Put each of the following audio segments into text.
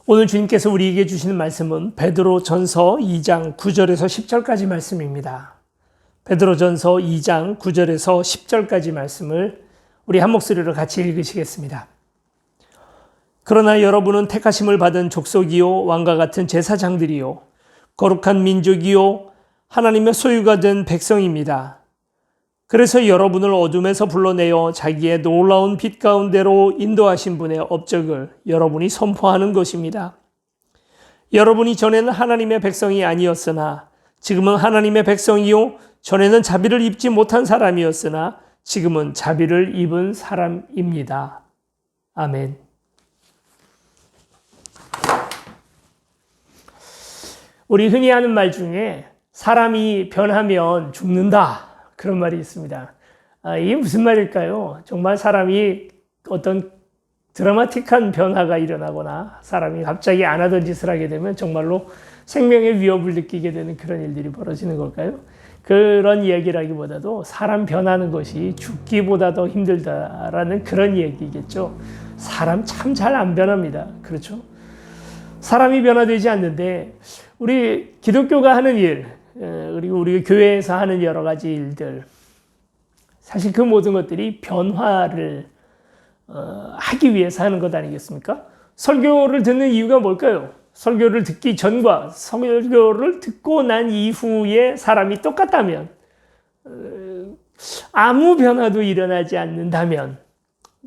오늘 주님께서 우리에게 주시는 말씀은 베드로전서 2장 9절에서 10절까지 말씀입니다. 베드로전서 2장 9절에서 10절까지 말씀을 우리 한 목소리로 같이 읽으시겠습니다. 그러나 여러분은 택하심을 받은 족속이요 왕과 같은 제사장들이요 거룩한 민족이요 하나님의 소유가 된 백성입니다. 그래서 여러분을 어둠에서 불러내어 자기의 놀라운 빛 가운데로 인도하신 분의 업적을 여러분이 선포하는 것입니다. 여러분이 전에는 하나님의 백성이 아니었으나 지금은 하나님의 백성이요 전에는 자비를 입지 못한 사람이었으나 지금은 자비를 입은 사람입니다. 아멘. 우리 흔히 하는 말 중에 사람이 변하면 죽는다. 그런 말이 있습니다. 이게 무슨 말일까요? 정말 사람이 어떤 드라마틱한 변화가 일어나거나 사람이 갑자기 안 하던 짓을 하게 되면 정말로 생명의 위협을 느끼게 되는 그런 일들이 벌어지는 걸까요? 그런 이야기라기보다도 사람 변하는 것이 죽기보다 더 힘들다라는 그런 얘기겠죠. 사람 참 잘 안 변합니다. 그렇죠? 사람이 변화되지 않는데 우리 기독교가 하는 일, 그리고 우리 교회에서 하는 여러 가지 일들, 사실 그 모든 것들이 변화를 하기 위해서 하는 것 아니겠습니까? 설교를 듣는 이유가 뭘까요? 설교를 듣기 전과 설교를 듣고 난 이후에 사람이 똑같다면, 아무 변화도 일어나지 않는다면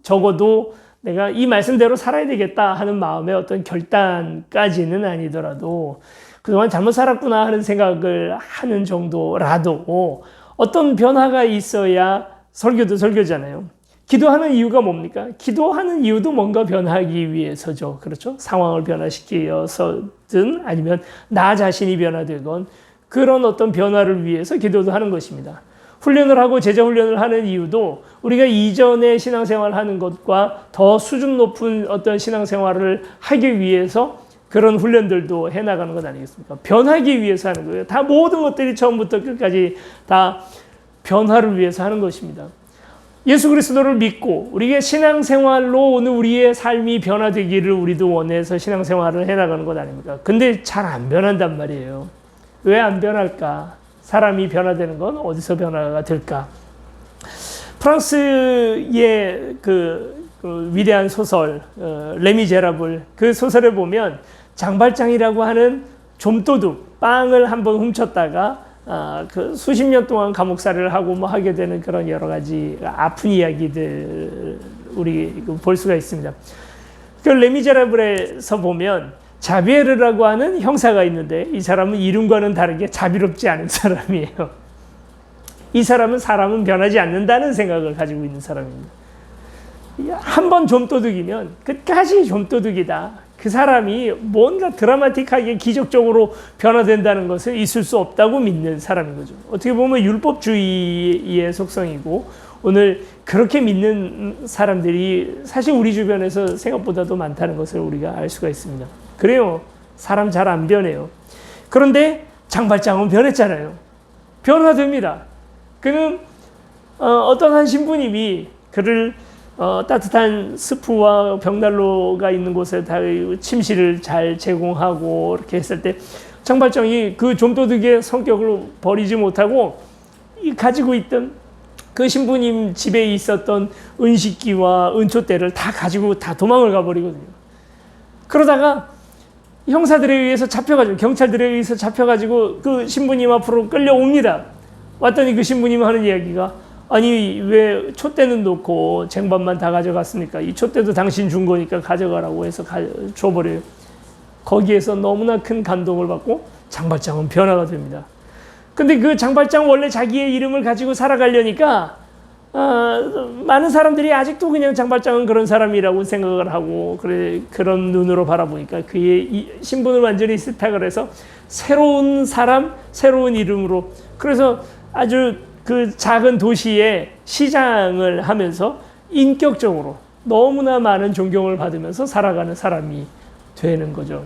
적어도 내가 이 말씀대로 살아야 되겠다 하는 마음의 어떤 결단까지는 아니더라도 그동안 잘못 살았구나 하는 생각을 하는 정도라도 어떤 변화가 있어야 설교도 설교잖아요. 기도하는 이유가 뭡니까? 기도하는 이유도 뭔가 변하기 위해서죠. 그렇죠? 상황을 변화시켜서든 아니면 나 자신이 변화되건 그런 어떤 변화를 위해서 기도도 하는 것입니다. 훈련을 하고 제자 훈련을 하는 이유도 우리가 이전에 신앙생활을 하는 것과 더 수준 높은 어떤 신앙생활을 하기 위해서 그런 훈련들도 해나가는 것 아니겠습니까? 변하기 위해서 하는 거예요. 다 모든 것들이 처음부터 끝까지 다 변화를 위해서 하는 것입니다. 예수 그리스도를 믿고 우리의 신앙생활로 오늘 우리의 삶이 변화되기를 우리도 원해서 신앙생활을 해나가는 것 아닙니까? 근데 잘 안 변한단 말이에요. 왜 안 변할까? 사람이 변화되는 건 어디서 변화가 될까? 프랑스의 그 위대한 소설 레미제라블, 그 소설에 보면 장발장이라고 하는 좀도둑, 빵을 한번 훔쳤다가 그 수십 년 동안 감옥살이를 하고 뭐 하게 되는 그런 여러 가지 아픈 이야기들 우리 볼 수가 있습니다. 그 레미제라블에서 보면 자비에르라고 하는 형사가 있는데 이 사람은 이름과는 다르게 자비롭지 않은 사람이에요. 이 사람은 변하지 않는다는 생각을 가지고 있는 사람입니다. 한 번 좀도둑이면 끝까지 좀도둑이다. 그 사람이 뭔가 드라마틱하게 기적적으로 변화된다는 것은 있을 수 없다고 믿는 사람인 거죠. 어떻게 보면 율법주의의 속성이고 오늘 그렇게 믿는 사람들이 사실 우리 주변에서 생각보다도 많다는 것을 우리가 알 수가 있습니다. 그래요. 사람 잘 안 변해요. 그런데 장발장은 변했잖아요. 변화됩니다. 그는 어떤 한 신부님이 그를 따뜻한 스프와 벽난로가 있는 곳에 다 침실을 잘 제공하고 이렇게 했을 때 장발장이 그 좀도둑의 성격을 버리지 못하고 가지고 있던 그 신부님 집에 있었던 은식기와 은초대를 다 가지고 다 도망을 가버리거든요. 그러다가 형사들에 의해서 잡혀가지고 경찰들에 의해서 잡혀가지고 그 신부님 앞으로 끌려옵니다. 왔더니 그 신부님 하는 이야기가 아니 왜 촛대는 놓고 쟁반만 다 가져갔습니까? 이 촛대도 당신 준 거니까 가져가라고 해서 줘버려요. 거기에서 너무나 큰 감동을 받고 장발장은 변화가 됩니다. 근데 그 장발장 원래 자기의 이름을 가지고 살아가려니까 많은 사람들이 아직도 그냥 장발장은 그런 사람이라고 생각을 하고 그런 눈으로 바라보니까 그의 신분을 완전히 스탁을 해서 새로운 사람, 새로운 이름으로 그래서 아주 그 작은 도시의 시장을 하면서 인격적으로 너무나 많은 존경을 받으면서 살아가는 사람이 되는 거죠.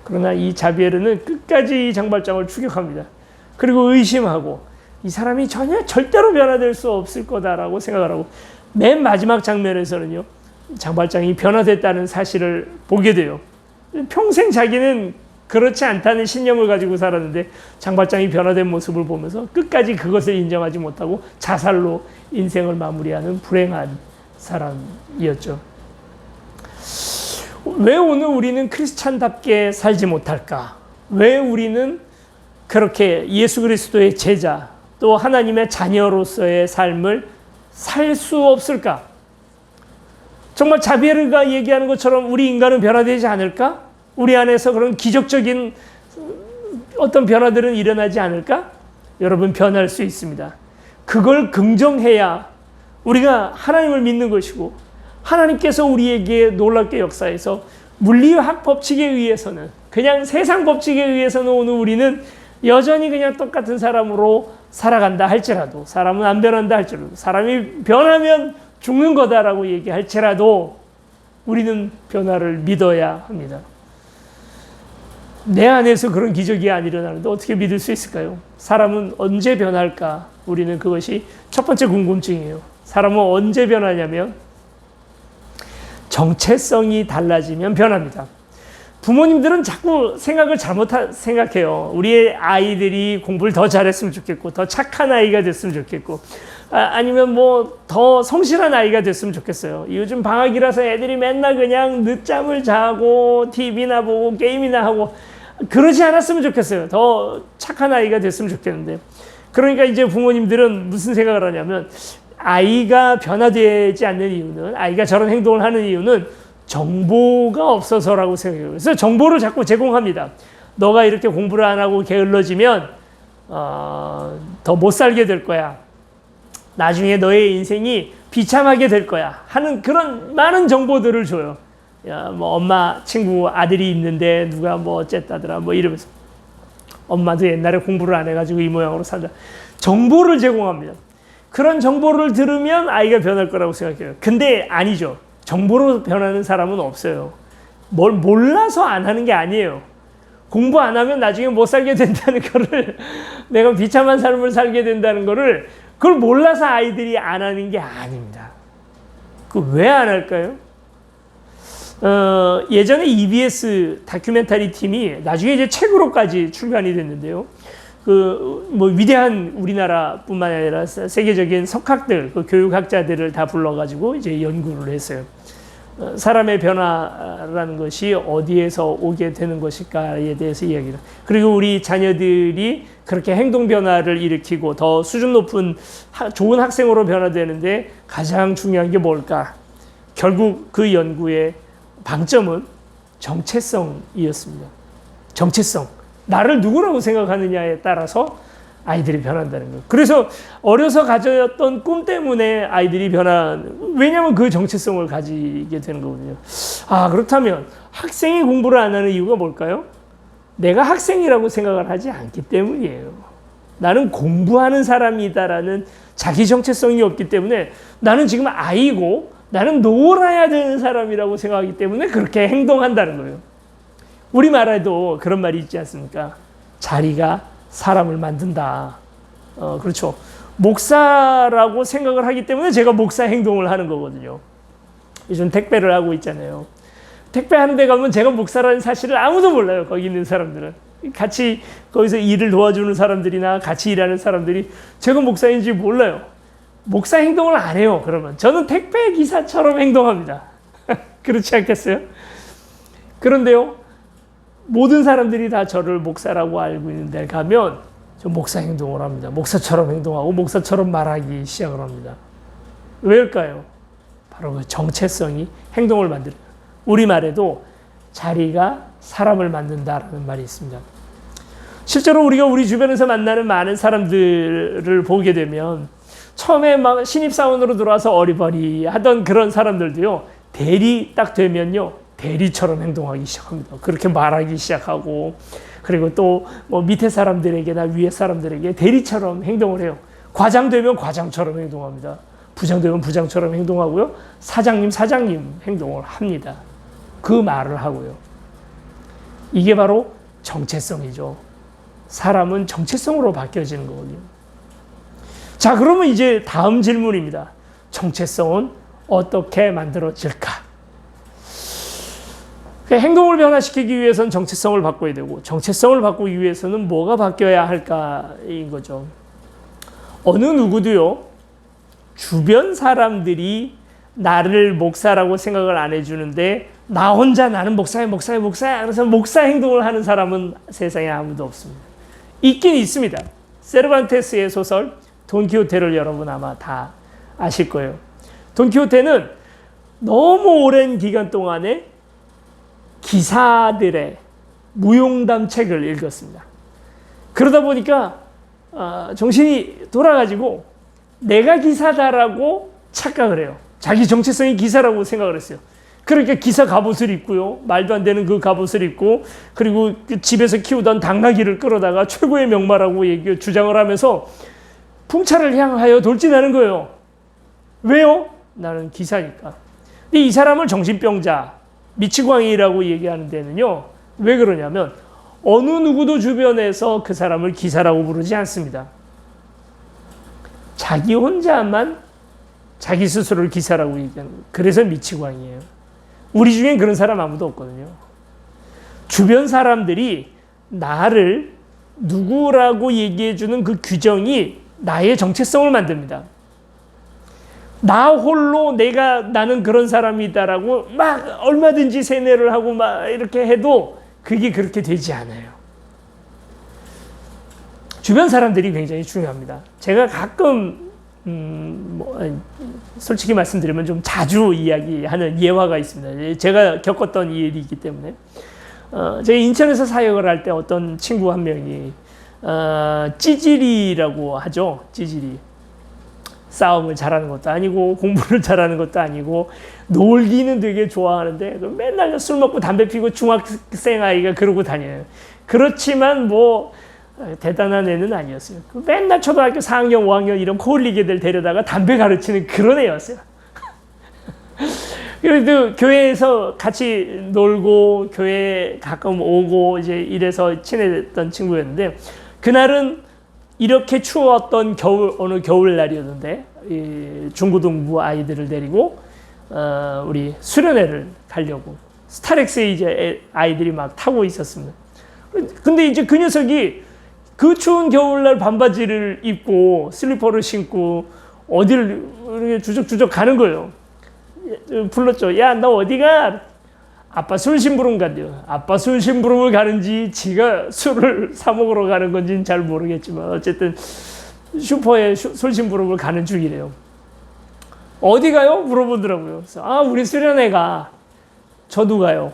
그러나 이 자비에르는 끝까지 이 장발장을 추격합니다. 그리고 의심하고 이 사람이 절대로 변화될 수 없을 거다라고 생각을 하고 맨 마지막 장면에서는요. 장발장이 변화됐다는 사실을 보게 돼요. 평생 자기는 그렇지 않다는 신념을 가지고 살았는데 장발장이 변화된 모습을 보면서 끝까지 그것을 인정하지 못하고 자살로 인생을 마무리하는 불행한 사람이었죠. 왜 오늘 우리는 크리스찬답게 살지 못할까? 왜 우리는 그렇게 예수 그리스도의 제자 또 하나님의 자녀로서의 삶을 살 수 없을까? 정말 자베르가 얘기하는 것처럼 우리 인간은 변화되지 않을까? 우리 안에서 그런 기적적인 어떤 변화들은 일어나지 않을까? 여러분, 변할 수 있습니다. 그걸 긍정해야 우리가 하나님을 믿는 것이고 하나님께서 우리에게 놀랍게 역사해서 물리학 법칙에 의해서는 그냥 세상 법칙에 의해서는 오늘 우리는 여전히 그냥 똑같은 사람으로 살아간다 할지라도 사람은 안 변한다 할지라도 사람이 변하면 죽는 거다라고 얘기할지라도 우리는 변화를 믿어야 합니다. 내 안에서 그런 기적이 안 일어나는데 어떻게 믿을 수 있을까요? 사람은 언제 변할까? 우리는 그것이 첫 번째 궁금증이에요. 사람은 언제 변하냐면 정체성이 달라지면 변합니다. 부모님들은 자꾸 생각을 생각해요. 우리의 아이들이 공부를 더 잘했으면 좋겠고 더 착한 아이가 됐으면 좋겠고 아니면 뭐 더 성실한 아이가 됐으면 좋겠어요. 요즘 방학이라서 애들이 맨날 그냥 늦잠을 자고 TV나 보고 게임이나 하고 그러지 않았으면 좋겠어요. 더 착한 아이가 됐으면 좋겠는데 그러니까 이제 부모님들은 무슨 생각을 하냐면 아이가 변화되지 않는 이유는 아이가 저런 행동을 하는 이유는 정보가 없어서라고 생각해요. 그래서 정보를 자꾸 제공합니다. 너가 이렇게 공부를 안 하고 게을러지면 더 못 살게 될 거야. 나중에 너의 인생이 비참하게 될 거야. 하는 그런 많은 정보들을 줘요. 야, 뭐 엄마 친구 아들이 있는데 누가 뭐 어쨌다더라 뭐 이러면서 엄마도 옛날에 공부를 안 해가지고 이 모양으로 살다. 정보를 제공합니다. 그런 정보를 들으면 아이가 변할 거라고 생각해요. 근데 아니죠. 정보로 변하는 사람은 없어요. 뭘 몰라서 안 하는 게 아니에요. 공부 안 하면 나중에 못 살게 된다는 거를 내가 비참한 삶을 살게 된다는 거를 그걸 몰라서 아이들이 안 하는 게 아닙니다. 그 왜 안 할까요? 예전에 EBS 다큐멘터리 팀이 나중에 이제 책으로까지 출간이 됐는데요. 뭐 위대한 우리나라뿐만 아니라 세계적인 석학들, 교육학자들을 다 불러가지고 이제 연구를 했어요. 사람의 변화라는 것이 어디에서 오게 되는 것일까에 대해서 이야기를. 그리고 우리 자녀들이 그렇게 행동 변화를 일으키고 더 수준 높은 좋은 학생으로 변화되는데 가장 중요한 게 뭘까? 결국 그 연구의 방점은 정체성이었습니다. 정체성. 나를 누구라고 생각하느냐에 따라서 아이들이 변한다는 거예요. 그래서 어려서 가졌던 꿈 때문에 아이들이 왜냐하면 그 정체성을 가지게 되는 거거든요. 그렇다면 학생이 공부를 안 하는 이유가 뭘까요? 내가 학생이라고 생각을 하지 않기 때문이에요. 나는 공부하는 사람이다라는 자기 정체성이 없기 때문에 나는 지금 아이고 나는 놀아야 되는 사람이라고 생각하기 때문에 그렇게 행동한다는 거예요. 우리말에도 그런 말이 있지 않습니까? 자리가 사람을 만든다. 그렇죠. 목사라고 생각을 하기 때문에 제가 목사 행동을 하는 거거든요. 요즘 택배를 하고 있잖아요. 택배하는 데 가면 제가 목사라는 사실을 아무도 몰라요. 거기 있는 사람들은. 같이 거기서 일을 도와주는 사람들이나 같이 일하는 사람들이 제가 목사인지 몰라요. 목사 행동을 안 해요. 그러면 저는 택배 기사처럼 행동합니다. 그렇지 않겠어요? 그런데요. 모든 사람들이 다 저를 목사라고 알고 있는 데 가면 저 목사 행동을 합니다. 목사처럼 행동하고 목사처럼 말하기 시작을 합니다. 왜일까요? 바로 그 정체성이 행동을 만들어요. 우리말에도 자리가 사람을 만든다라는 말이 있습니다. 실제로 우리가 우리 주변에서 만나는 많은 사람들을 보게 되면 처음에 막 신입사원으로 들어와서 어리버리 하던 그런 사람들도요. 대리 딱 되면요. 대리처럼 행동하기 시작합니다. 그렇게 말하기 시작하고 그리고 또 뭐 밑에 사람들에게나 위에 사람들에게 대리처럼 행동을 해요. 과장 되면 과장처럼 행동합니다. 부장 되면 부장처럼 행동하고요. 사장님 행동을 합니다. 그 말을 하고요. 이게 바로 정체성이죠. 사람은 정체성으로 바뀌어지는 거거든요. 자, 그러면 이제 다음 질문입니다. 정체성은 어떻게 만들어질까? 행동을 변화시키기 위해서는 정체성을 바꿔야 되고, 정체성을 바꾸기 위해서는 뭐가 바뀌어야 할까인 거죠. 어느 누구도요, 주변 사람들이 나를 목사라고 생각을 안 해주는데 나 혼자 나는 목사야 그래서 목사 행동을 하는 사람은 세상에 아무도 없습니다. 있긴 있습니다. 세르반테스의 소설 돈키호테를 여러분 아마 다 아실 거예요. 돈키호테는 너무 오랜 기간 동안에 기사들의 무용담 책을 읽었습니다. 그러다 보니까 정신이 돌아가지고 내가 기사다라고 착각을 해요. 자기 정체성이 기사라고 생각을 했어요. 그러니까 기사 갑옷을 입고요. 말도 안 되는 그 갑옷을 입고, 그리고 집에서 키우던 당나귀를 끌어다가 최고의 명마라고 주장을 하면서 풍차를 향하여 돌진하는 거예요. 왜요? 나는 기사니까. 근데 이 사람을 정신병자, 미치광이라고 얘기하는 데는요, 왜 그러냐면 어느 누구도 주변에서 그 사람을 기사라고 부르지 않습니다. 자기 혼자만 자기 스스로를 기사라고 얘기하는 거예요. 그래서 미치광이에요. 우리 중엔 그런 사람 아무도 없거든요. 주변 사람들이 나를 누구라고 얘기해주는 그 규정이 나의 정체성을 만듭니다. 나 홀로 나는 그런 사람이다라고 막 얼마든지 세뇌를 하고 막 이렇게 해도 그게 그렇게 되지 않아요. 주변 사람들이 굉장히 중요합니다. 제가 가끔 솔직히 말씀드리면 좀 자주 이야기하는 예화가 있습니다. 제가 겪었던 일이기 때문에. 제가 인천에서 사역을 할 때 어떤 친구 한 명이 찌질이라고 하죠. 찌질이. 싸움을 잘하는 것도 아니고 공부를 잘하는 것도 아니고 놀기는 되게 좋아하는데 맨날 술 먹고 담배 피고 중학생 아이가 그러고 다녀요. 그렇지만 대단한 애는 아니었어요. 맨날 초등학교 4학년, 5학년 이런 코올리게들 데려다가 담배 가르치는 그런 애였어요. 그래도 교회에서 같이 놀고 교회 가끔 오고 이제 이래서 친해졌던 친구였는데, 그날은 이렇게 추웠던 어느 겨울날이었는데 중고등부 아이들을 데리고 우리 수련회를 가려고 스타렉스에 이제 아이들이 막 타고 있었습니다. 근데 이제 그 녀석이 그 추운 겨울날 반바지를 입고 슬리퍼를 신고 어디를 이렇게 주적주적 가는 거예요. 불렀죠. 야, 너 어디가? 아빠 술 심부름 간대요. 아빠 술 심부름을 가는지 지가 술을 사 먹으러 가는 건지는 잘 모르겠지만 어쨌든 슈퍼에 술 심부름을 가는 중이래요. 어디 가요? 물어보더라고요. 그래서 우리 수련회가. 저도 가요.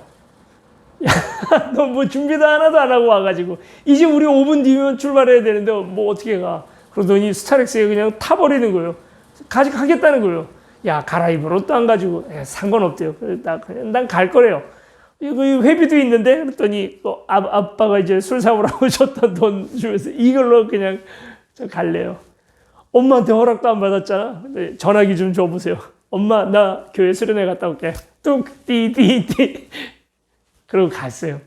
너 뭐 준비도 하나도 안 하고 와가지고 이제 우리 5분 뒤면 출발해야 되는데 어떻게 가? 그러더니 스타렉스에 그냥 타버리는 거예요. 가겠다는 거예요. 야, 갈아입을 옷도 안 가지고. 상관없대요. 난 갈 거래요. 회비도 있는데 그랬더니 아빠가 이제 술 사오라고 줬던 돈 주면서 이걸로 그냥 저 갈래요. 엄마한테 허락도 안 받았잖아. 근데 전화기 좀 줘보세요. 엄마, 나 교회 수련회 갔다 올게. 뚝 띠띠띠. 그러고 갔어요.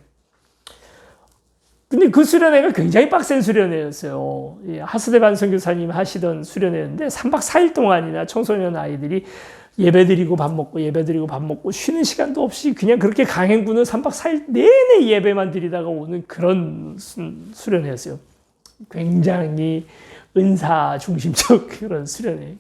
근데 그 수련회가 굉장히 빡센 수련회였어요. 하스데반 선교사님 하시던 수련회였는데 3박 4일 동안이나 청소년 아이들이 예배드리고 밥 먹고 쉬는 시간도 없이 그냥 그렇게 강행군을 3박 4일 내내 예배만 드리다가 오는 그런 수련회였어요. 굉장히 은사 중심적 그런 수련회,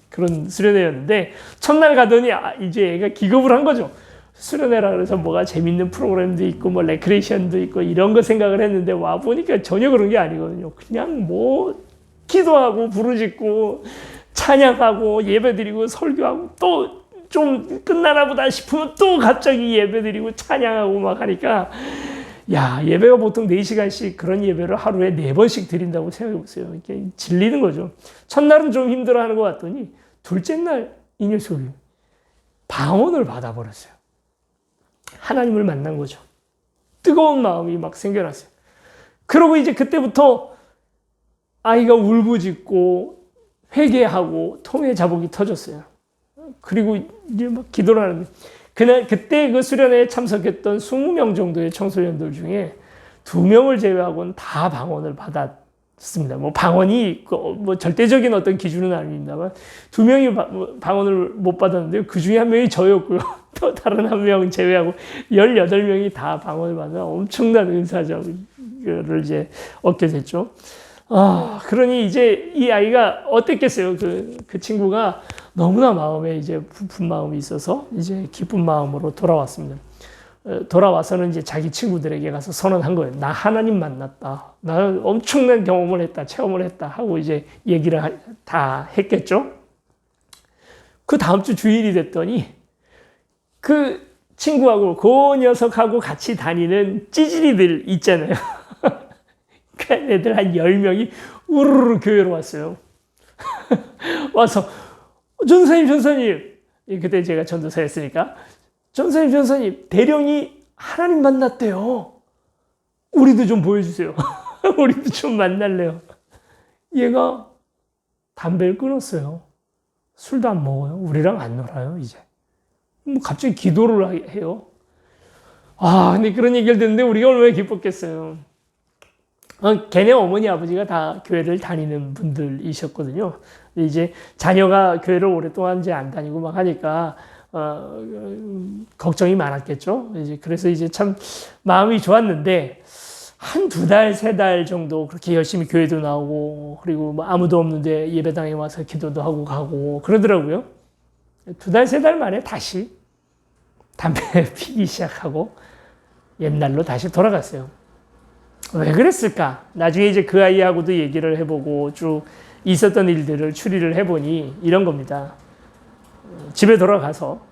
그런 수련회였는데 첫날 가더니 이제 애가 기겁을 한 거죠. 수련회라 그래서 뭐가 재밌는 프로그램도 있고 레크레이션도 있고 이런 거 생각을 했는데 와 보니까 전혀 그런 게 아니거든요. 그냥 기도하고 부르짖고 찬양하고 예배드리고 설교하고 또 좀 끝나나 보다 싶으면 또 갑자기 예배드리고 찬양하고 막 하니까 야, 예배가 보통 4시간씩 그런 예배를 하루에 4번씩 드린다고 생각해 보세요. 이렇게 질리는 거죠. 첫날은 좀 힘들어하는 것 같더니 둘째 날 이 녀석이 방언을 받아버렸어요. 하나님을 만난 거죠. 뜨거운 마음이 막 생겨났어요. 그러고 이제 그때부터 아이가 울부짖고 회개하고 통회 자복이 터졌어요. 그리고 이제 막 기도를 하는데 그때 그 수련회에 참석했던 20명 정도의 청소년들 중에 2명을 제외하고는 다 방언을 받았습니다. 방언이 절대적인 어떤 기준은 아닙니다만 2명이 방언을 못 받았는데 그 중에 한 명이 저였고요. 또 다른 한 명은 제외하고 18명이 다 방언을 받는 엄청난 은사적을 이제 얻게 됐죠. 그러니 이제 이 아이가 어땠겠어요? 그 친구가 너무나 마음에 이제 부푼 마음이 있어서 이제 기쁜 마음으로 돌아왔습니다. 돌아와서는 이제 자기 친구들에게 가서 선언한 거예요. 나 하나님 만났다. 나 엄청난 경험을 했다. 체험을 했다. 하고 이제 얘기를 다 했겠죠. 그 다음 주 주일이 됐더니 그 친구하고 그 녀석하고 같이 다니는 찌질이들 있잖아요. 그 애들 한 10명이 우르르 교회로 왔어요. 와서 전사님 그때 제가 전도사였으니까 전사님 대령이 하나님 만났대요. 우리도 좀 보여주세요. 우리도 좀 만날래요. 얘가 담배를 끊었어요. 술도 안 먹어요. 우리랑 안 놀아요 이제. 뭐 갑자기 기도를 해요. 근데 그런 얘기를 듣는데 우리가 얼마나 기뻤겠어요. 걔네 어머니 아버지가 다 교회를 다니는 분들이셨거든요. 이제 자녀가 교회를 오랫동안 이제 안 다니고 막 하니까 걱정이 많았겠죠. 그래서 이제 참 마음이 좋았는데 한 2달, 3달 정도 그렇게 열심히 교회도 나오고 그리고 뭐 아무도 없는데 예배당에 와서 기도도 하고 가고 그러더라고요. 2달, 3달 만에 다시 담배 피기 시작하고 옛날로 다시 돌아갔어요. 왜 그랬을까? 나중에 이제 그 아이하고도 얘기를 해보고 쭉 있었던 일들을 추리를 해보니 이런 겁니다. 집에 돌아가서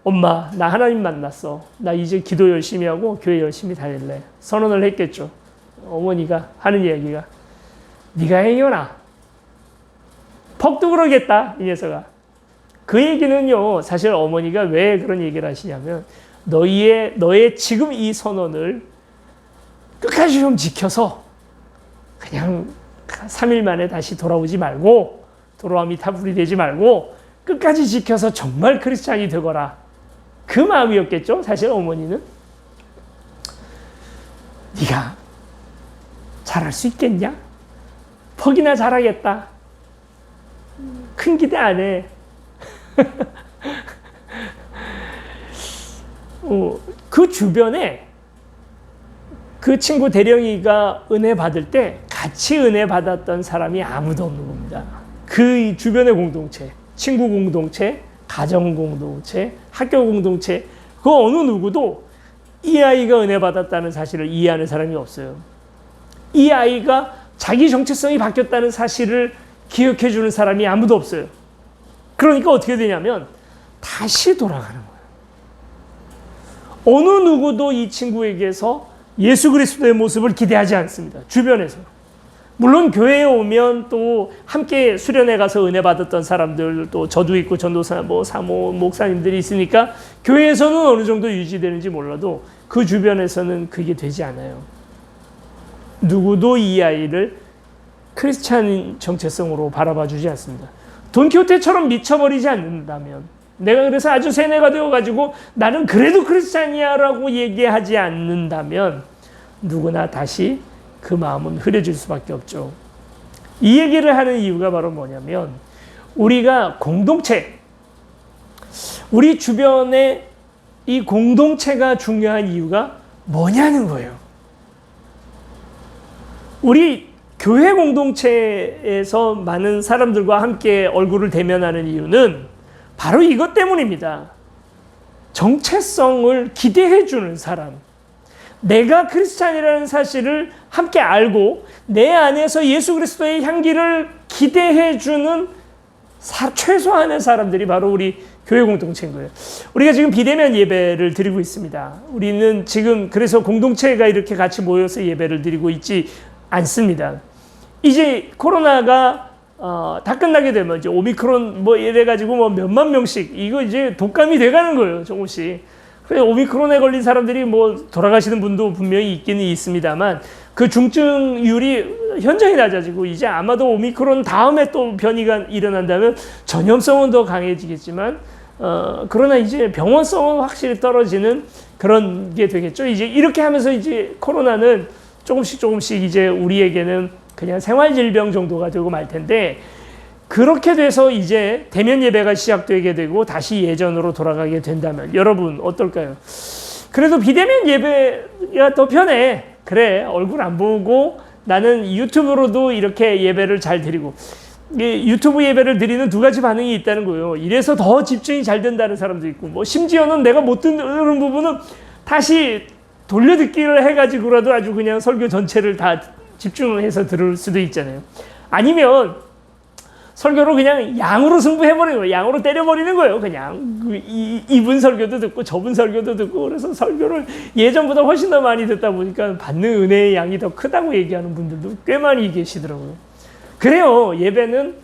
엄마 나 하나님 만났어. 나 이제 기도 열심히 하고 교회 열심히 다닐래. 선언을 했겠죠. 어머니가 하는 얘기가 네가 행여나 퍽도 그러겠다 이 녀석아. 그 얘기는요 사실 어머니가 왜 그런 얘기를 하시냐면 너의 지금 이 선언을 끝까지 좀 지켜서 그냥 3일 만에 다시 돌아오지 말고 돌아옴이 타불이 되지 말고 끝까지 지켜서 정말 크리스찬이 되거라. 그 마음이었겠죠. 사실 어머니는. 네가 잘할 수 있겠냐? 퍽이나 잘하겠다. 큰 기대 안 해. 그 주변에 그 친구 대령이가 은혜 받을 때 같이 은혜 받았던 사람이 아무도 없는 겁니다. 그 주변의 공동체, 친구 공동체, 가정 공동체, 학교 공동체, 그 어느 누구도 이 아이가 은혜 받았다는 사실을 이해하는 사람이 없어요. 이 아이가 자기 정체성이 바뀌었다는 사실을 기억해 주는 사람이 아무도 없어요. 그러니까 어떻게 되냐면 다시 돌아가는 거예요. 어느 누구도 이 친구에게서 예수 그리스도의 모습을 기대하지 않습니다. 주변에서. 물론 교회에 오면 또 함께 수련회 가서 은혜 받았던 사람들, 또 저도 있고 전도사, 사모, 목사님들이 있으니까 교회에서는 어느 정도 유지되는지 몰라도 그 주변에서는 그게 되지 않아요. 누구도 이 아이를 크리스찬 정체성으로 바라봐 주지 않습니다. 돈키호테처럼 미쳐버리지 않는다면, 내가 그래서 아주 세뇌가 되어가지고 나는 그래도 크리스찬이야 라고 얘기하지 않는다면 누구나 다시 그 마음은 흐려질 수밖에 없죠. 이 얘기를 하는 이유가 바로 뭐냐면 우리가 공동체, 우리 주변에 이 공동체가 중요한 이유가 뭐냐는 거예요. 우리 교회 공동체에서 많은 사람들과 함께 얼굴을 대면하는 이유는 바로 이것 때문입니다. 정체성을 기대해 주는 사람. 내가 크리스찬이라는 사실을 함께 알고 내 안에서 예수 그리스도의 향기를 기대해 주는 최소한의 사람들이 바로 우리 교회 공동체인 거예요. 우리가 지금 비대면 예배를 드리고 있습니다. 우리는 지금 그래서 공동체가 이렇게 같이 모여서 예배를 드리고 있지 않습니다. 이제 코로나가 다 끝나게 되면 이제 오미크론 이래가지고 몇만 명씩 이거 이제 독감이 돼가는 거예요. 조금씩. 그래서 오미크론에 걸린 사람들이 돌아가시는 분도 분명히 있기는 있습니다만 그 중증률이 현저히 낮아지고 이제 아마도 오미크론 다음에 또 변이가 일어난다면 전염성은 더 강해지겠지만 그러나 이제 병원성은 확실히 떨어지는 그런 게 되겠죠. 이제 이렇게 하면서 이제 코로나는 조금씩 이제 우리에게는 그냥 생활질병 정도가 되고 말 텐데 그렇게 돼서 이제 대면 예배가 시작되게 되고 다시 예전으로 돌아가게 된다면 여러분 어떨까요? 그래도 비대면 예배가 더 편해. 그래, 얼굴 안 보고 나는 유튜브로도 이렇게 예배를 잘 드리고, 유튜브 예배를 드리는 두 가지 반응이 있다는 거예요. 이래서 더 집중이 잘 된다는 사람도 있고, 뭐 심지어는 내가 못 듣는 부분은 다시 돌려듣기를 해가지고라도 아주 그냥 설교 전체를 다 집중해서 들을 수도 있잖아요. 아니면 설교로 그냥 양으로 승부해버리는 거예요. 양으로 때려버리는 거예요. 그냥 이분 설교도 듣고 저분 설교도 듣고, 그래서 설교를 예전보다 훨씬 더 많이 듣다 보니까 받는 은혜의 양이 더 크다고 얘기하는 분들도 꽤 많이 계시더라고요. 그래요. 예배는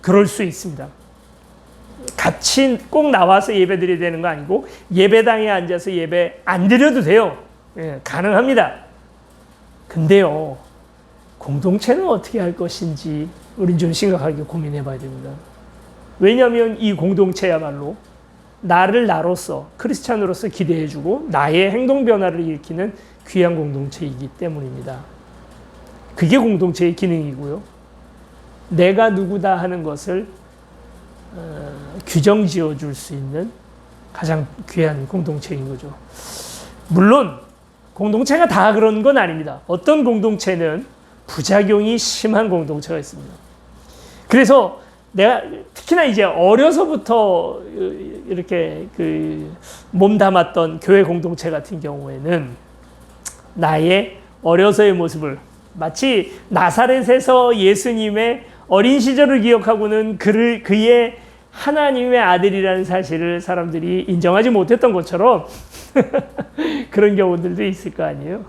그럴 수 있습니다. 같이 꼭 나와서 예배 드려야 되는 거 아니고 예배당에 앉아서 예배 안 드려도 돼요. 예, 가능합니다. 근데요, 공동체는 어떻게 할 것인지 우린 좀 심각하게 고민해 봐야 됩니다. 왜냐하면 이 공동체야말로 나를 나로서, 크리스찬으로서 기대해주고 나의 행동 변화를 일으키는 귀한 공동체이기 때문입니다. 그게 공동체의 기능이고요. 내가 누구다 하는 것을 규정 지어줄 수 있는 가장 귀한 공동체인 거죠. 물론 공동체가 다 그런 건 아닙니다. 어떤 공동체는 부작용이 심한 공동체가 있습니다. 그래서 내가 특히나 이제 어려서부터 이렇게 몸담았던 교회 공동체 같은 경우에는 나의 어려서의 모습을 마치 나사렛에서 예수님의 어린 시절을 기억하고는 그의 하나님의 아들이라는 사실을 사람들이 인정하지 못했던 것처럼 그런 경우들도 있을 거 아니에요.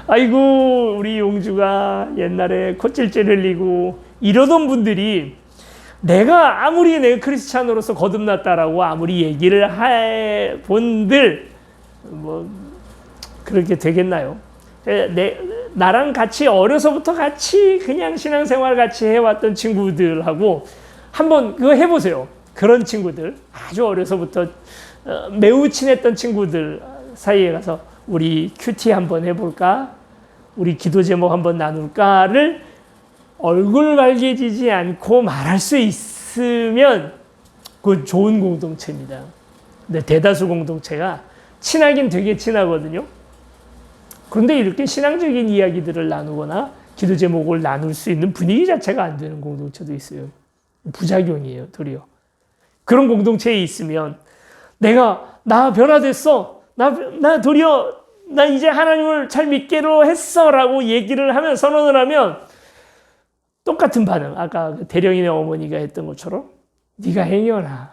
아이고, 우리 용주가 옛날에 콧질질 흘리고 이러던 분들이 내가 아무리 내가 크리스찬으로서 거듭났다라고 아무리 얘기를 해 본들 뭐 그렇게 되겠나요? 나랑 같이 어려서부터 같이 그냥 신앙생활 같이 해왔던 친구들하고 한번 그거 해보세요. 그런 친구들, 아주 어려서부터 매우 친했던 친구들 사이에 가서 우리 큐티 한번 해볼까? 우리 기도 제목 한번 나눌까를 얼굴 발개지지 않고 말할 수 있으면 그건 좋은 공동체입니다. 근데 대다수 공동체가 친하긴 되게 친하거든요. 그런데 이렇게 신앙적인 이야기들을 나누거나 기도 제목을 나눌 수 있는 분위기 자체가 안 되는 공동체도 있어요. 부작용이에요, 도리어. 그런 공동체에 있으면 나 변화됐어. 나 도리어 나 이제 하나님을 잘 믿기로 했어 라고 얘기를 하면, 선언을 하면 똑같은 반응. 아까 대령이네 어머니가 했던 것처럼 네가 행여라.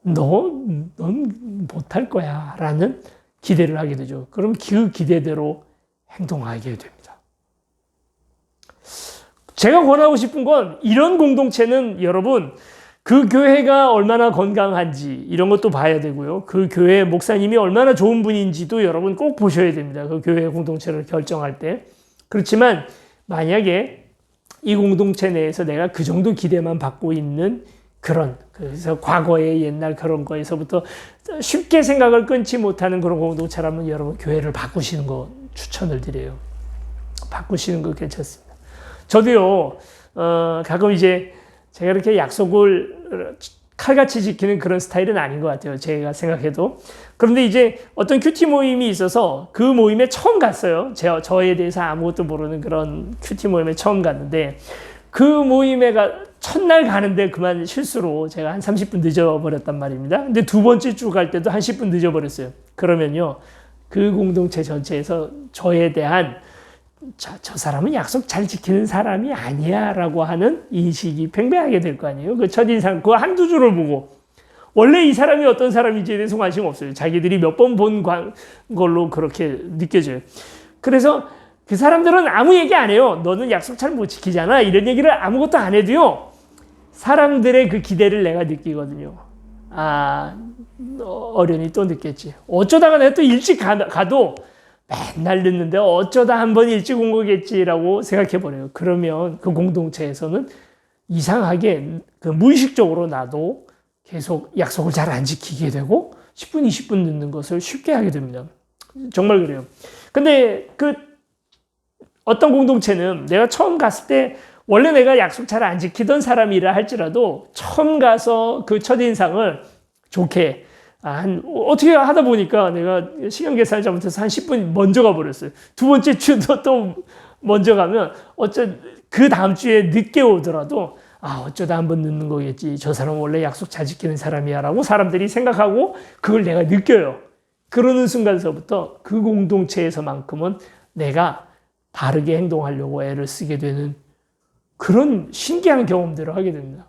넌 못할 거야 라는 기대를 하게 되죠. 그럼 그 기대대로 행동하게 됩니다. 제가 권하고 싶은 건 이런 공동체는 여러분 그 교회가 얼마나 건강한지 이런 것도 봐야 되고요. 그 교회 목사님이 얼마나 좋은 분인지도 여러분 꼭 보셔야 됩니다. 그 교회 공동체를 결정할 때. 그렇지만 만약에 이 공동체 내에서 내가 그 정도 기대만 받고 있는 그래서 과거의 옛날 그런 거에서부터 쉽게 생각을 끊지 못하는 그런 공동체라면 여러분 교회를 바꾸시는 거 추천을 드려요. 바꾸시는 거 괜찮습니다. 저도요, 가끔 이제 제가 이렇게 약속을 칼같이 지키는 그런 스타일은 아닌 것 같아요. 제가 생각해도. 그런데 이제 어떤 큐티 모임이 있어서 그 모임에 처음 갔어요. 저에 대해서 아무것도 모르는 그런 큐티 모임에 처음 갔는데 그 모임에 첫날 가는데 그만 실수로 제가 한 30분 늦어버렸단 말입니다. 근데 두 번째 주 갈 때도 한 10분 늦어버렸어요. 그러면요, 그 공동체 전체에서 저에 대한 저 사람은 약속 잘 지키는 사람이 아니야 라고 하는 인식이 팽배하게 될 거 아니에요. 그 첫인상, 그 한두 줄을 보고. 원래 이 사람이 어떤 사람인지에 대해서 관심 없어요. 자기들이 몇 번 본 걸로 그렇게 느껴져요. 그래서 그 사람들은 아무 얘기 안 해요. 너는 약속 잘 못 지키잖아. 이런 얘기를 아무것도 안 해도요, 사람들의 그 기대를 내가 느끼거든요. 어련히 또 늦겠지. 어쩌다가 내가 또 일찍 가도 맨날 늦는데 어쩌다 한번 일찍 온 거겠지라고 생각해버려요. 그러면 그 공동체에서는 이상하게 무의식적으로 나도 계속 약속을 잘 안 지키게 되고 10분, 20분 늦는 것을 쉽게 하게 됩니다. 정말 그래요. 근데 어떤 공동체는 내가 처음 갔을 때 원래 내가 약속 잘 안 지키던 사람이라 할지라도 처음 가서 그 첫인상을 좋게 어떻게 하다 보니까 내가 시간 계산을 잘못해서 한 10분 먼저 가버렸어요. 두 번째 주도 또 먼저 가면 그 다음 주에 늦게 오더라도 어쩌다 한번 늦는 거겠지. 저 사람 원래 약속 잘 지키는 사람이야 라고 사람들이 생각하고 그걸 내가 느껴요. 그러는 순간서부터 그 공동체에서만큼은 내가 바르게 행동하려고 애를 쓰게 되는 그런 신기한 경험들을 하게 됩니다.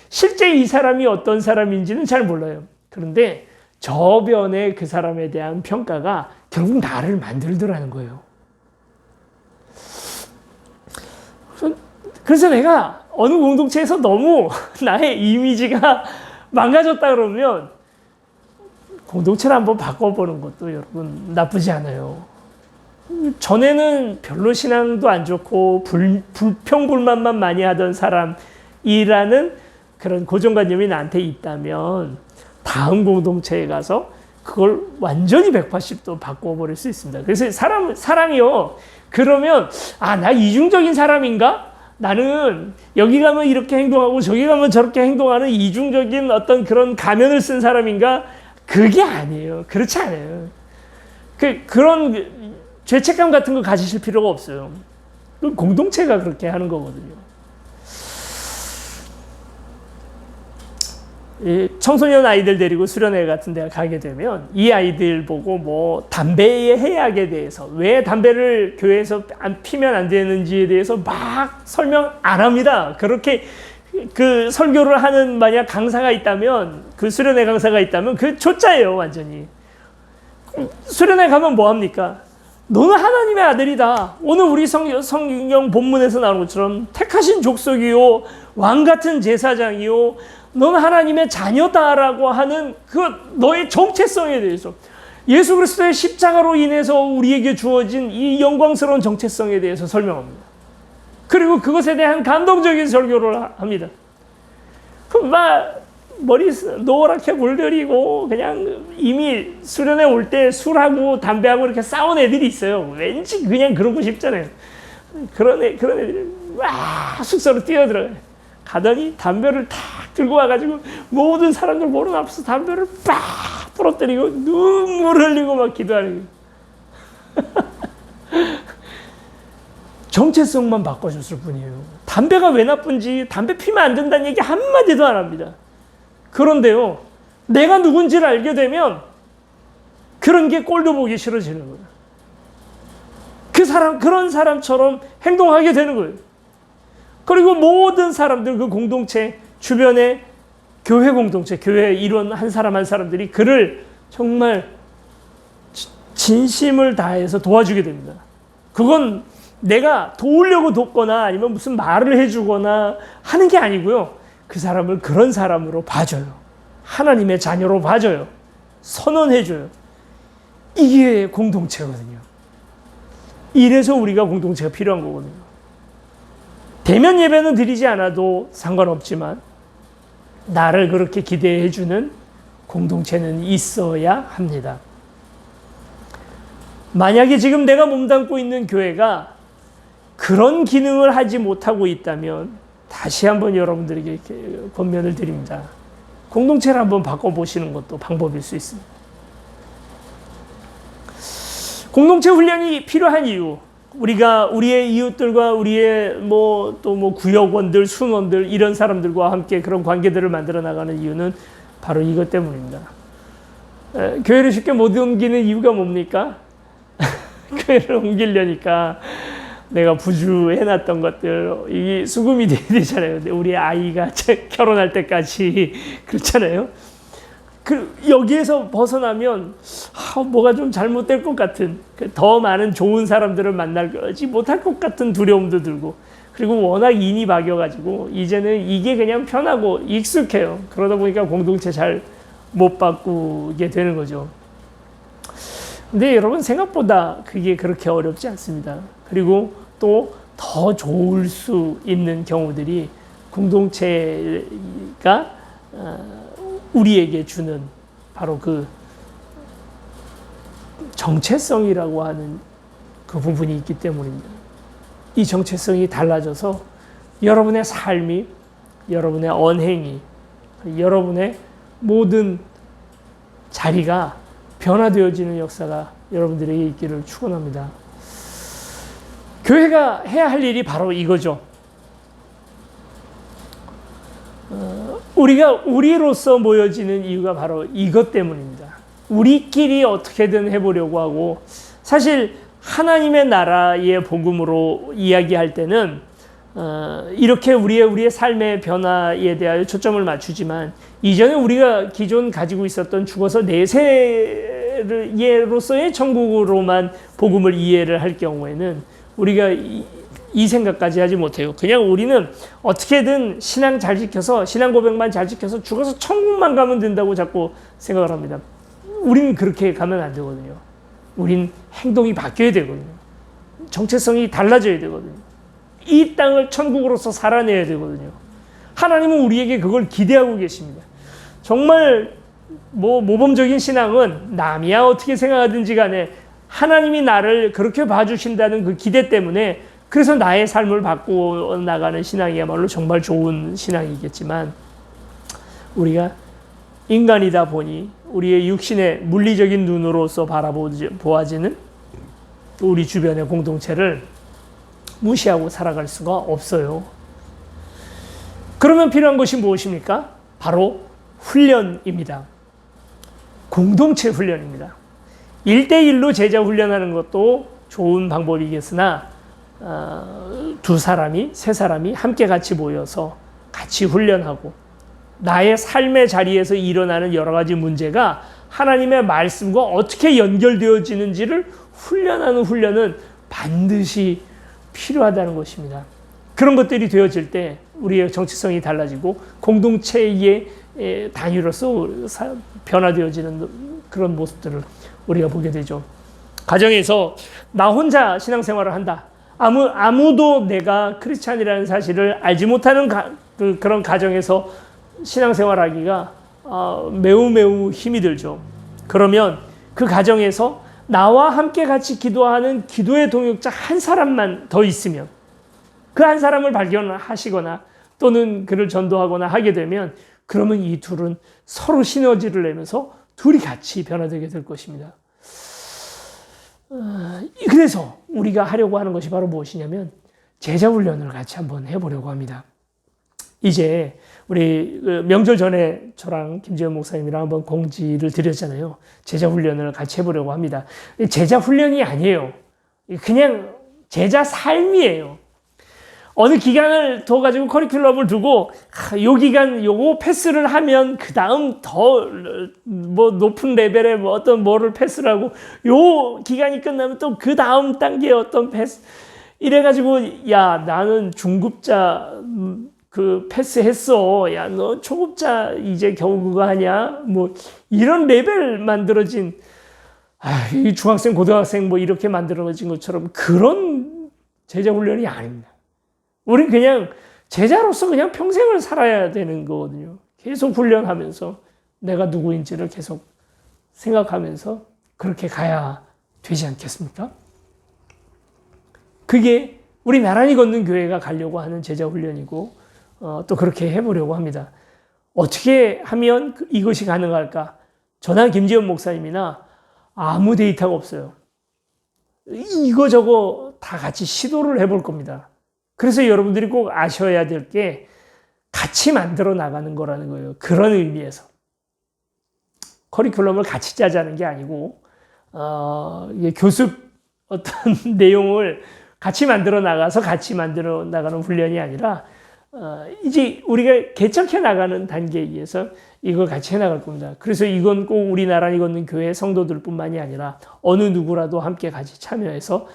실제 이 사람이 어떤 사람인지는 잘 몰라요. 그런데 저변에 그 사람에 대한 평가가 결국 나를 만들더라는 거예요. 그래서 내가 어느 공동체에서 너무 나의 이미지가 망가졌다 그러면 공동체를 한번 바꿔보는 것도 여러분 나쁘지 않아요. 전에는 별로 신앙도 안 좋고 불평불만만 많이 하던 사람이라는 그런 고정관념이 나한테 있다면 다음 공동체에 가서 그걸 완전히 180도 바꿔버릴 수 있습니다. 그래서 사람이요. 그러면 나 이중적인 사람인가? 나는 여기 가면 이렇게 행동하고 저기 가면 저렇게 행동하는 이중적인 어떤 그런 가면을 쓴 사람인가? 그게 아니에요. 그렇지 않아요. 그런 죄책감 같은 거 가지실 필요가 없어요. 공동체가 그렇게 하는 거거든요. 청소년 아이들 데리고 수련회 같은 데 가게 되면 이 아이들 보고 담배의 해악에 대해서 왜 담배를 교회에서 피면 안 되는지에 대해서 막 설명 안 합니다. 그렇게 그 설교를 하는 만약 강사가 있다면 그 수련회 강사가 있다면 그 조짜예요. 완전히. 수련회 가면 뭐 합니까? 너는 하나님의 아들이다. 오늘 우리 성경 본문에서 나오는 것처럼 택하신 족속이요 왕 같은 제사장이요 너는 하나님의 자녀다라고 하는 그 너의 정체성에 대해서 예수 그리스도의 십자가로 인해서 우리에게 주어진 이 영광스러운 정체성에 대해서 설명합니다. 그리고 그것에 대한 감동적인 설교를 합니다. 막 머리 노랗게 물들이고 그냥 이미 수련회 올 때 술하고 담배하고 이렇게 싸운 애들이 있어요. 왠지 그냥 그러고 싶잖아요. 그런 애들이 와 숙소로 뛰어들어가요. 가더니 담배를 탁 들고 와가지고 모든 사람들 보는 앞에서 담배를 빡 부러뜨리고 눈물 흘리고 막 기도하는 거예요. 정체성만 바꿔줬을 뿐이에요. 담배가 왜 나쁜지 담배 피면 안 된다는 얘기 한마디도 안 합니다. 그런데요, 내가 누군지를 알게 되면 그런 게 꼴도 보기 싫어지는 거예요. 그런 사람처럼 행동하게 되는 거예요. 그리고 모든 사람들, 그 공동체, 주변의 교회 공동체, 교회 일원 한 사람 한 사람들이 그를 정말 진심을 다해서 도와주게 됩니다. 그건 내가 도우려고 돕거나 아니면 무슨 말을 해주거나 하는 게 아니고요. 그 사람을 그런 사람으로 봐줘요. 하나님의 자녀로 봐줘요. 선언해줘요. 이게 공동체거든요. 이래서 우리가 공동체가 필요한 거거든요. 대면 예배는 드리지 않아도 상관없지만 나를 그렇게 기대해주는 공동체는 있어야 합니다. 만약에 지금 내가 몸담고 있는 교회가 그런 기능을 하지 못하고 있다면 다시 한번 여러분들에게 권면을 드립니다. 공동체를 한번 바꿔보시는 것도 방법일 수 있습니다. 공동체 훈련이 필요한 이유, 우리가 우리의 이웃들과 우리의 구역원들, 순원들 이런 사람들과 함께 그런 관계들을 만들어 나가는 이유는 바로 이것 때문입니다. 교회를 쉽게 못 옮기는 이유가 뭡니까? 교회를 옮기려니까 내가 부주해놨던 것들 이게 수금이 돼야 되잖아요. 우리 아이가 결혼할 때까지 그렇잖아요. 여기에서 벗어나면 뭐가 좀 잘못될 것 같은, 더 많은 좋은 사람들을 만나지 못할 것 같은 두려움도 들고, 그리고 워낙 인이 박여가지고 이제는 이게 그냥 편하고 익숙해요. 그러다 보니까 공동체 잘 못 바꾸게 되는 거죠. 근데 여러분 생각보다 그게 그렇게 어렵지 않습니다. 그리고 또 더 좋을 수 있는 경우들이 공동체가 우리에게 주는 바로 그 정체성이라고 하는 그 부분이 있기 때문입니다. 이 정체성이 달라져서 여러분의 삶이, 여러분의 언행이, 여러분의 모든 자리가 변화되어지는 역사가 여러분들에게 있기를 축원합니다. 교회가 해야 할 일이 바로 이거죠. 우리가 우리로서 모여지는 이유가 바로 이것 때문입니다. 우리끼리 어떻게든 해보려고 하고, 사실 하나님의 나라의 복음으로 이야기할 때는 이렇게 우리의 삶의 변화에 대하여 초점을 맞추지만, 이전에 우리가 기존 가지고 있었던 죽어서 내세로서의 천국으로만 복음을 이해를 할 경우에는 우리가 이 생각까지 하지 못해요. 그냥 우리는 어떻게든 신앙 잘 지켜서, 신앙 고백만 잘 지켜서 죽어서 천국만 가면 된다고 자꾸 생각을 합니다. 우리는 그렇게 가면 안 되거든요. 우린 행동이 바뀌어야 되거든요. 정체성이 달라져야 되거든요. 이 땅을 천국으로서 살아내야 되거든요. 하나님은 우리에게 그걸 기대하고 계십니다. 정말 모범적인 신앙은 남이야 어떻게 생각하든지 간에 하나님이 나를 그렇게 봐주신다는 그 기대 때문에, 그래서 나의 삶을 바꾸어 나가는 신앙이야말로 정말 좋은 신앙이겠지만, 우리가 인간이다 보니 우리의 육신의 물리적인 눈으로서 보아지는 우리 주변의 공동체를 무시하고 살아갈 수가 없어요. 그러면 필요한 것이 무엇입니까? 바로 훈련입니다. 공동체 훈련입니다. 1대1로 제자 훈련하는 것도 좋은 방법이겠으나, 두 사람이, 세 사람이 함께 같이 모여서 같이 훈련하고, 나의 삶의 자리에서 일어나는 여러 가지 문제가 하나님의 말씀과 어떻게 연결되어지는지를 훈련하는 훈련은 반드시 필요하다는 것입니다. 그런 것들이 되어질 때 우리의 정체성이 달라지고 공동체의 단위로서 변화되어지는 그런 모습들을 우리가 보게 되죠. 가정에서 나 혼자 신앙생활을 한다. 아무도 내가 크리스찬이라는 사실을 알지 못하는 그런 가정에서 신앙생활하기가 매우 힘이 들죠. 그러면 그 가정에서 나와 함께 같이 기도하는 기도의 동역자 한 사람만 더 있으면, 그 한 사람을 발견하시거나 또는 그를 전도하거나 하게 되면, 그러면 이 둘은 서로 시너지를 내면서 둘이 같이 변화되게 될 것입니다. 그래서 우리가 하려고 하는 것이 바로 무엇이냐면 제자 훈련을 같이 한번 해보려고 합니다. 이제 우리 명절 전에 저랑 김재현 목사님이랑 한번 공지를 드렸잖아요. 제자 훈련을 같이 해보려고 합니다. 제자 훈련이 아니에요. 그냥 제자 삶이에요. 어느 기간을 둬 가지고 커리큘럼을 두고 요 기간 요거 패스를 하면 그 다음 더 높은 레벨의 어떤 뭐를 패스를 하고, 요 기간이 끝나면 또 그 다음 단계의 어떤 패스, 이래 가지고 야 나는 중급자 그 패스했어, 야 너 초급자 이제 겨우 그거 하냐, 이런 레벨 만들어진, 이 중학생 고등학생 이렇게 만들어진 것처럼 그런 제자 훈련이 아닙니다. 우린 그냥 제자로서 그냥 평생을 살아야 되는 거거든요. 계속 훈련하면서 내가 누구인지를 계속 생각하면서 그렇게 가야 되지 않겠습니까? 그게 우리 나란히 걷는 교회가 가려고 하는 제자 훈련이고, 또 그렇게 해보려고 합니다. 어떻게 하면 이것이 가능할까? 저나 김지현 목사님이나 아무 데이터가 없어요. 이거저거 다 같이 시도를 해볼 겁니다. 그래서 여러분들이 꼭 아셔야 될 게 같이 만들어 나가는 거라는 거예요. 그런 의미에서. 커리큘럼을 같이 짜자는 게 아니고, 교습 어떤 내용을 같이 만들어 나가서 같이 만들어 나가는 훈련이 아니라, 이제 우리가 개척해 나가는 단계에 의해서 이걸 같이 해 나갈 겁니다. 그래서 이건 꼭 우리 나란히 걷는 교회 성도들 뿐만이 아니라 어느 누구라도 함께 같이 참여해서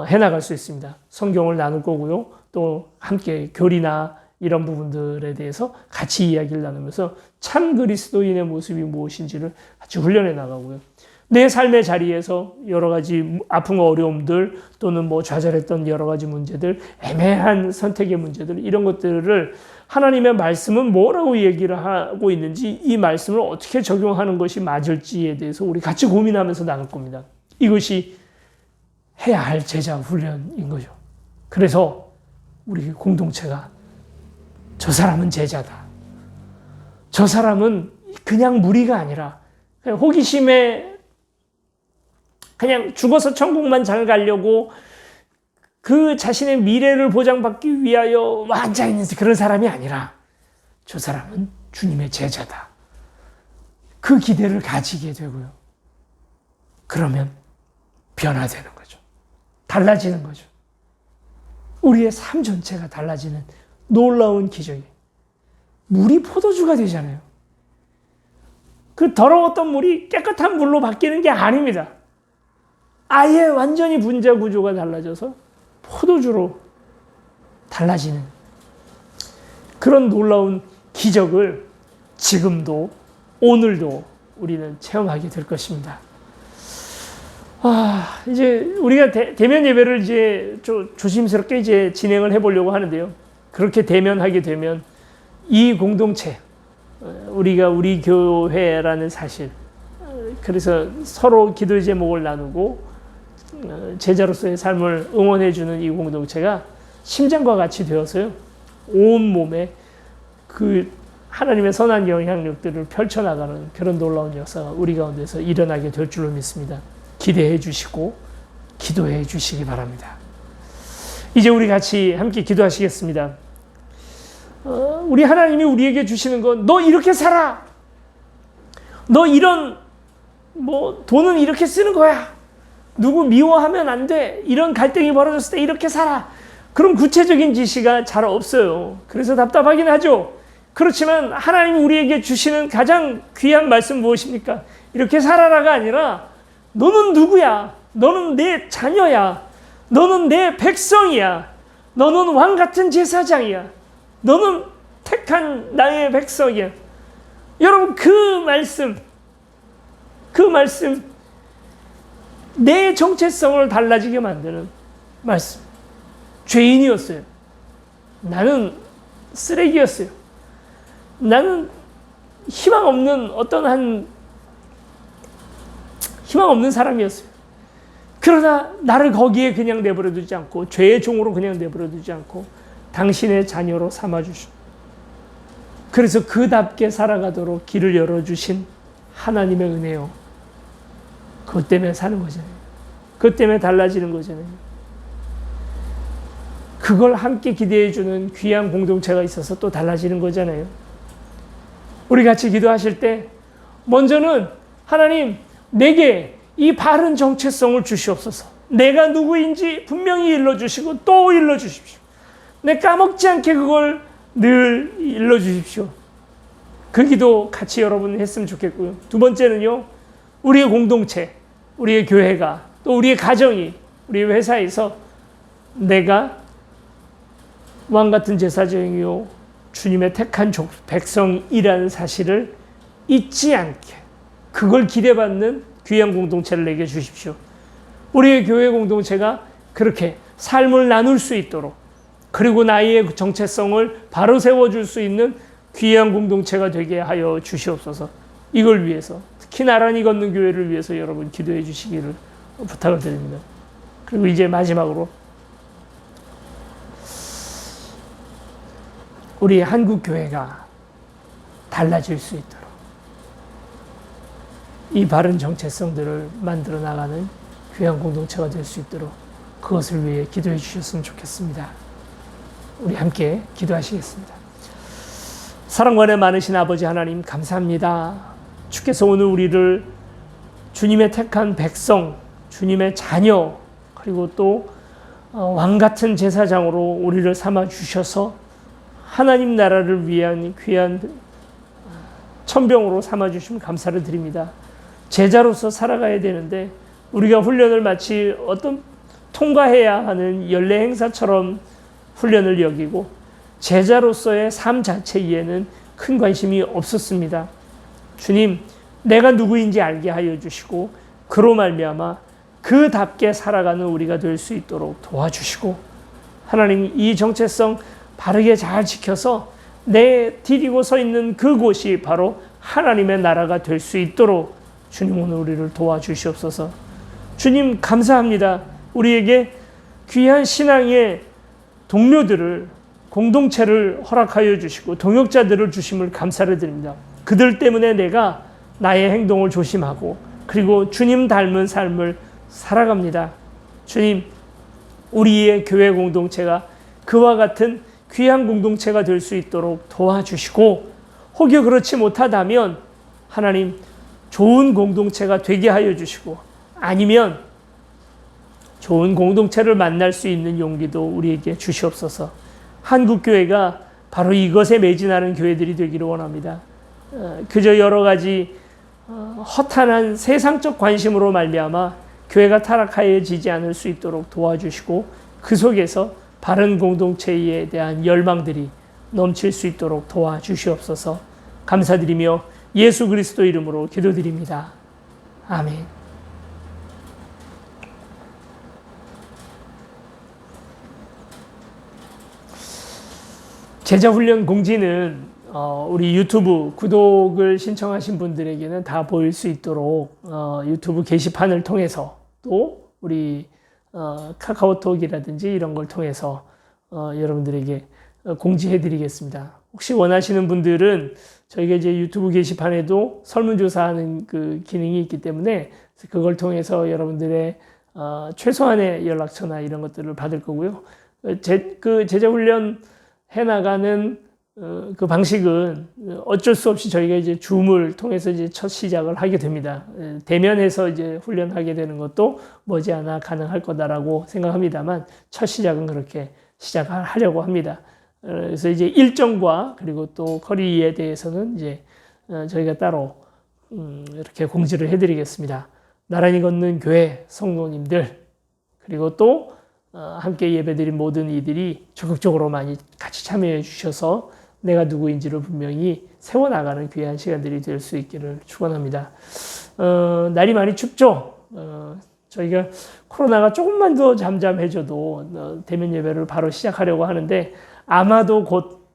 해 나갈 수 있습니다. 성경을 나눌 거고요. 또 함께 교리나 이런 부분들에 대해서 같이 이야기를 나누면서 참 그리스도인의 모습이 무엇인지를 같이 훈련해 나가고요. 내 삶의 자리에서 여러 가지 아픔과 어려움들 또는 좌절했던 여러 가지 문제들, 애매한 선택의 문제들, 이런 것들을 하나님의 말씀은 뭐라고 얘기를 하고 있는지, 이 말씀을 어떻게 적용하는 것이 맞을지에 대해서 우리 같이 고민하면서 나갈 겁니다. 이것이 해야 할 제자 훈련인 거죠. 그래서 우리 공동체가 저 사람은 제자다. 저 사람은 그냥 무리가 아니라 그냥 호기심에 그냥 죽어서 천국만 잘 가려고 그 자신의 미래를 보장받기 위하여 앉아있는 그런 사람이 아니라 저 사람은 주님의 제자다. 그 기대를 가지게 되고요. 그러면 변화되는 거죠. 달라지는 거죠. 우리의 삶 전체가 달라지는 놀라운 기적이에요. 물이 포도주가 되잖아요. 그 더러웠던 물이 깨끗한 물로 바뀌는 게 아닙니다. 아예 완전히 분자 구조가 달라져서 포도주로 달라지는 그런 놀라운 기적을 지금도 오늘도 우리는 체험하게 될 것입니다. 이제 우리가 대면 예배를 이제 조심스럽게 이제 진행을 해보려고 하는데요. 그렇게 대면하게 되면 이 공동체, 우리가 우리 교회라는 사실, 그래서 서로 기도의 제목을 나누고 제자로서의 삶을 응원해주는 이 공동체가 심장과 같이 되어서요. 온 몸에 그 하나님의 선한 영향력들을 펼쳐나가는 그런 놀라운 역사가 우리 가운데서 일어나게 될 줄로 믿습니다. 기대해 주시고 기도해 주시기 바랍니다. 이제 우리 같이 함께 기도하시겠습니다. 우리 하나님이 우리에게 주시는 건 너 이렇게 살아. 너 이런 돈은 이렇게 쓰는 거야. 누구 미워하면 안 돼. 이런 갈등이 벌어졌을 때 이렇게 살아. 그런 구체적인 지시가 잘 없어요. 그래서 답답하긴 하죠. 그렇지만 하나님이 우리에게 주시는 가장 귀한 말씀 무엇입니까? 이렇게 살아라가 아니라 너는 누구야? 너는 내 자녀야. 너는 내 백성이야. 너는 왕 같은 제사장이야. 너는 택한 나의 백성이야. 여러분 그 말씀 내 정체성을 달라지게 만드는 말씀. 죄인이었어요. 나는 쓰레기였어요. 나는 희망 없는 사람이었어요. 그러나 나를 거기에 그냥 내버려 두지 않고 죄의 종으로 그냥 내버려 두지 않고 당신의 자녀로 삼아주시고 그래서 그답게 살아가도록 길을 열어주신 하나님의 은혜요. 그것 때문에 사는 거잖아요. 그것 때문에 달라지는 거잖아요. 그걸 함께 기대해주는 귀한 공동체가 있어서 또 달라지는 거잖아요. 우리 같이 기도하실 때 먼저는 하나님 내게 이 바른 정체성을 주시옵소서. 내가 누구인지 분명히 일러주시고 또 일러주십시오. 내 까먹지 않게 그걸 늘 일러주십시오. 그 기도 같이 여러분 했으면 좋겠고요. 두 번째는요. 우리의 공동체, 우리의 교회가 또 우리의 가정이 우리 회사에서 내가 왕같은 제사장이요 주님의 택한 백성이라는 사실을 잊지 않게 그걸 기대받는 귀한 공동체를 내게 주십시오. 우리의 교회 공동체가 그렇게 삶을 나눌 수 있도록 그리고 나의 정체성을 바로 세워줄 수 있는 귀한 공동체가 되게 하여 주시옵소서. 이걸 위해서 특히 나란히 걷는 교회를 위해서 여러분 기도해 주시기를 부탁을 드립니다. 그리고 이제 마지막으로 우리 한국 교회가 달라질 수 있도록 이 바른 정체성들을 만들어 나가는 귀한 공동체가 될 수 있도록 그것을 위해 기도해 주셨으면 좋겠습니다. 우리 함께 기도하시겠습니다. 사랑관에 많으신 아버지 하나님 감사합니다. 주께서 오늘 우리를 주님의 택한 백성, 주님의 자녀, 그리고 또 왕같은 제사장으로 우리를 삼아 주셔서 하나님 나라를 위한 귀한 천병으로 삼아 주시면 감사를 드립니다. 제자로서 살아가야 되는데 우리가 훈련을 마치 어떤 통과해야 하는 연례 행사처럼 훈련을 여기고 제자로서의 삶 자체에는 큰 관심이 없었습니다. 주님, 내가 누구인지 알게 하여 주시고 그로 말미암아 그답게 살아가는 우리가 될 수 있도록 도와주시고 하나님 이 정체성 바르게 잘 지켜서 내 디디고 서 있는 그곳이 바로 하나님의 나라가 될 수 있도록 주님 오늘 우리를 도와주시옵소서. 주님 감사합니다. 우리에게 귀한 신앙의 동료들을 공동체를 허락하여 주시고 동역자들을 주심을 감사를 드립니다. 그들 때문에 내가 나의 행동을 조심하고 그리고 주님 닮은 삶을 살아갑니다. 주님, 우리의 교회 공동체가 그와 같은 귀한 공동체가 될 수 있도록 도와주시고, 혹여 그렇지 못하다면 하나님 좋은 공동체가 되게 하여 주시고, 아니면 좋은 공동체를 만날 수 있는 용기도 우리에게 주시옵소서. 한국교회가 바로 이것에 매진하는 교회들이 되기를 원합니다. 그저 여러 가지 허탄한 세상적 관심으로 말미암아 교회가 타락하여지지 않을 수 있도록 도와주시고, 그 속에서 바른 공동체에 대한 열망들이 넘칠 수 있도록 도와주시옵소서. 감사드리며 예수 그리스도 이름으로 기도드립니다. 아멘. 제자훈련 공지는 우리 유튜브 구독을 신청하신 분들에게는 다 보일 수 있도록 유튜브 게시판을 통해서, 또 우리 카카오톡이라든지 이런 걸 통해서 여러분들에게 공지해 드리겠습니다. 혹시 원하시는 분들은 저희가 이제 유튜브 게시판에도 설문조사하는 그 기능이 있기 때문에 그걸 통해서 여러분들의 최소한의 연락처나 이런 것들을 받을 거고요. 그 제자훈련 해나가는 그 방식은 어쩔 수 없이 저희가 이제 줌을 통해서 이제 첫 시작을 하게 됩니다. 대면에서 이제 훈련하게 되는 것도 머지않아 가능할 거다라고 생각합니다만, 첫 시작은 그렇게 시작하려고 합니다. 그래서 이제 일정과 그리고 또 거리에 대해서는 이제 저희가 따로 이렇게 공지를 해드리겠습니다. 나란히 걷는 교회 성도님들, 그리고 또 함께 예배드린 모든 이들이 적극적으로 많이 같이 참여해 주셔서 내가 누구인지를 분명히 세워나가는 귀한 시간들이 될 수 있기를 축원합니다. 날이 많이 춥죠. 저희가 코로나가 조금만 더 잠잠해져도 대면 예배를 바로 시작하려고 하는데, 아마도 곧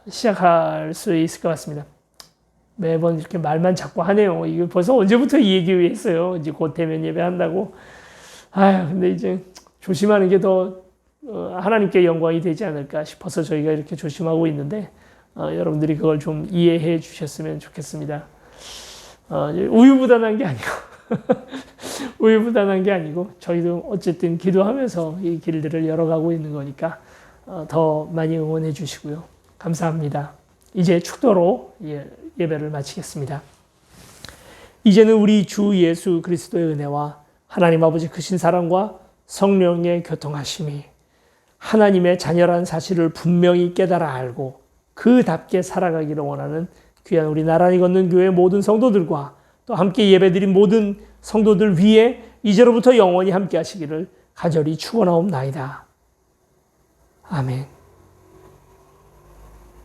시작할 수 있을 것 같습니다. 매번 이렇게 말만 자꾸 하네요. 이거 벌써 언제부터 이 얘기 했어요. 이제 곧 대면 예배 한다고. 근데 이제 조심하는 게 더 하나님께 영광이 되지 않을까 싶어서 저희가 이렇게 조심하고 있는데, 여러분들이 그걸 좀 이해해 주셨으면 좋겠습니다. 우유부단한 게 아니고 우유부단한 게 아니고 저희도 어쨌든 기도하면서 이 길들을 열어가고 있는 거니까 더 많이 응원해 주시고요. 감사합니다. 이제 축도로 예배를 마치겠습니다. 이제는 우리 주 예수 그리스도의 은혜와 하나님 아버지 크신 사랑과 성령의 교통하심이 하나님의 자녀란 사실을 분명히 깨달아 알고 그답게 살아가기를 원하는 귀한 우리 나란히 걷는 교회 모든 성도들과 또 함께 예배드린 모든 성도들 위에 이제로부터 영원히 함께 하시기를 간절히 축원하옵나이다. 아멘.